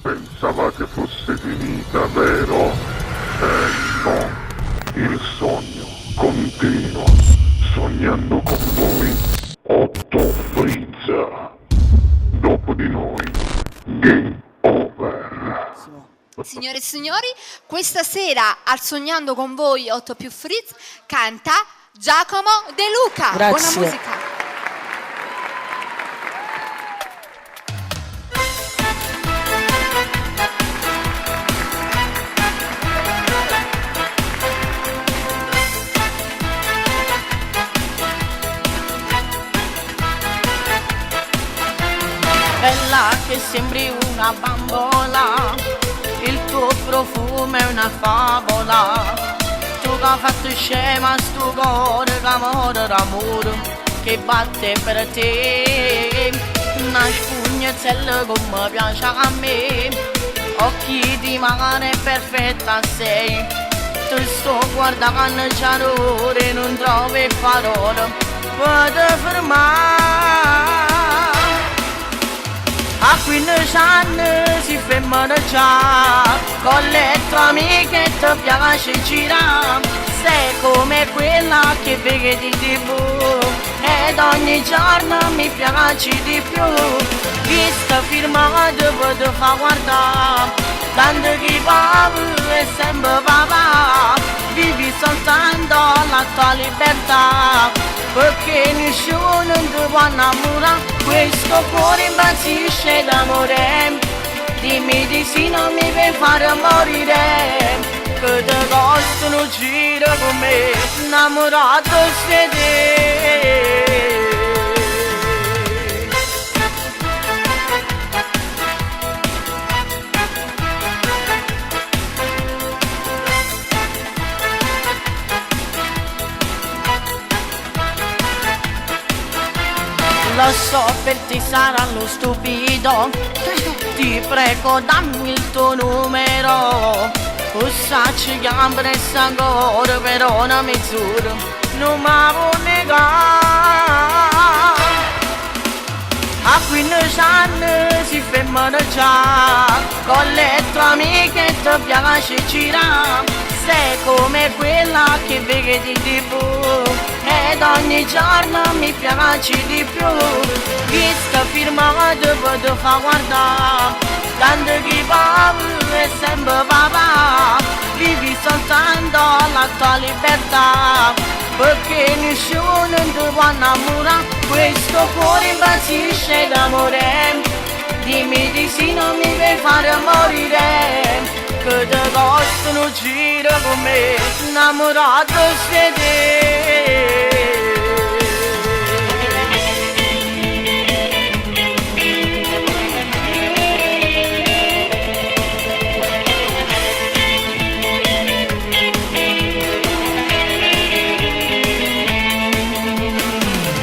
Pensavate fosse finita, vero? No, il sogno continua. Sognando con voi, Otto Frizza. Dopo di noi, game over. Signore e signori, questa sera al Sognando con voi 8 più Frizz canta Giacomo De Luca. Grazie. Buona musica. Bella che sembri una bambola, il tuo profumo è una favola. Tu che hai fatto scema sto cuore che muore d'amore, che batte per te. Una spugnezella come piace a me, occhi di mare perfetta sei. Ti sto guardando chiarore, non trovi parole per fermare. A 15 anni si femmina già, con le tue amiche ti piace girare. Sei come quella che vedi in TV, ed ogni giorno mi piaci di più. Vista firmata posso fa guardare, tanto che papà è sempre papà. Vivi soltanto la tua libertà, perché nessuno ti può innamorare. Questo cuore impazzisce d'amore, dimmi di sì, non mi vuoi fare morire. Che ti costa un giro con me, innamorato sei te. Lo so per te sarà lo stupido, ti prego dammi il tuo numero. Usacci gambe e ancora per una mezz'ora, non mi può negare. A 15 anni si femmina già, con le tue amiche ti piace girare. Sei come quella che vedi in TV, ed ogni giorno mi piaci di più. Vista firmata posso fa guardare, tanto che papà è sempre papà. Vivi soltanto la tua libertà, perché nessuno ti può innamorare. Questo cuore impazzisce d'amore, dimmi di sì, non mi vuoi fare morire. Che ti costa un giro con me, innamorato sei te.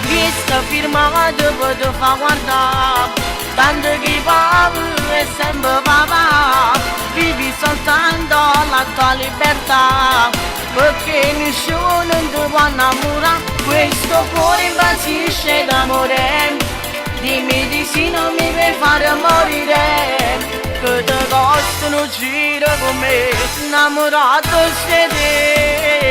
Vista firmata posso fa guardare, tanto che papà è sempre papà. Vivi soltanto la tua libertà, perché nessuno ti può innamorare. Questo cuore impazzisce d'amore, dimmi di sì, non mi vuoi fare morire. Che ti costa un giro con me, innamorato sei te.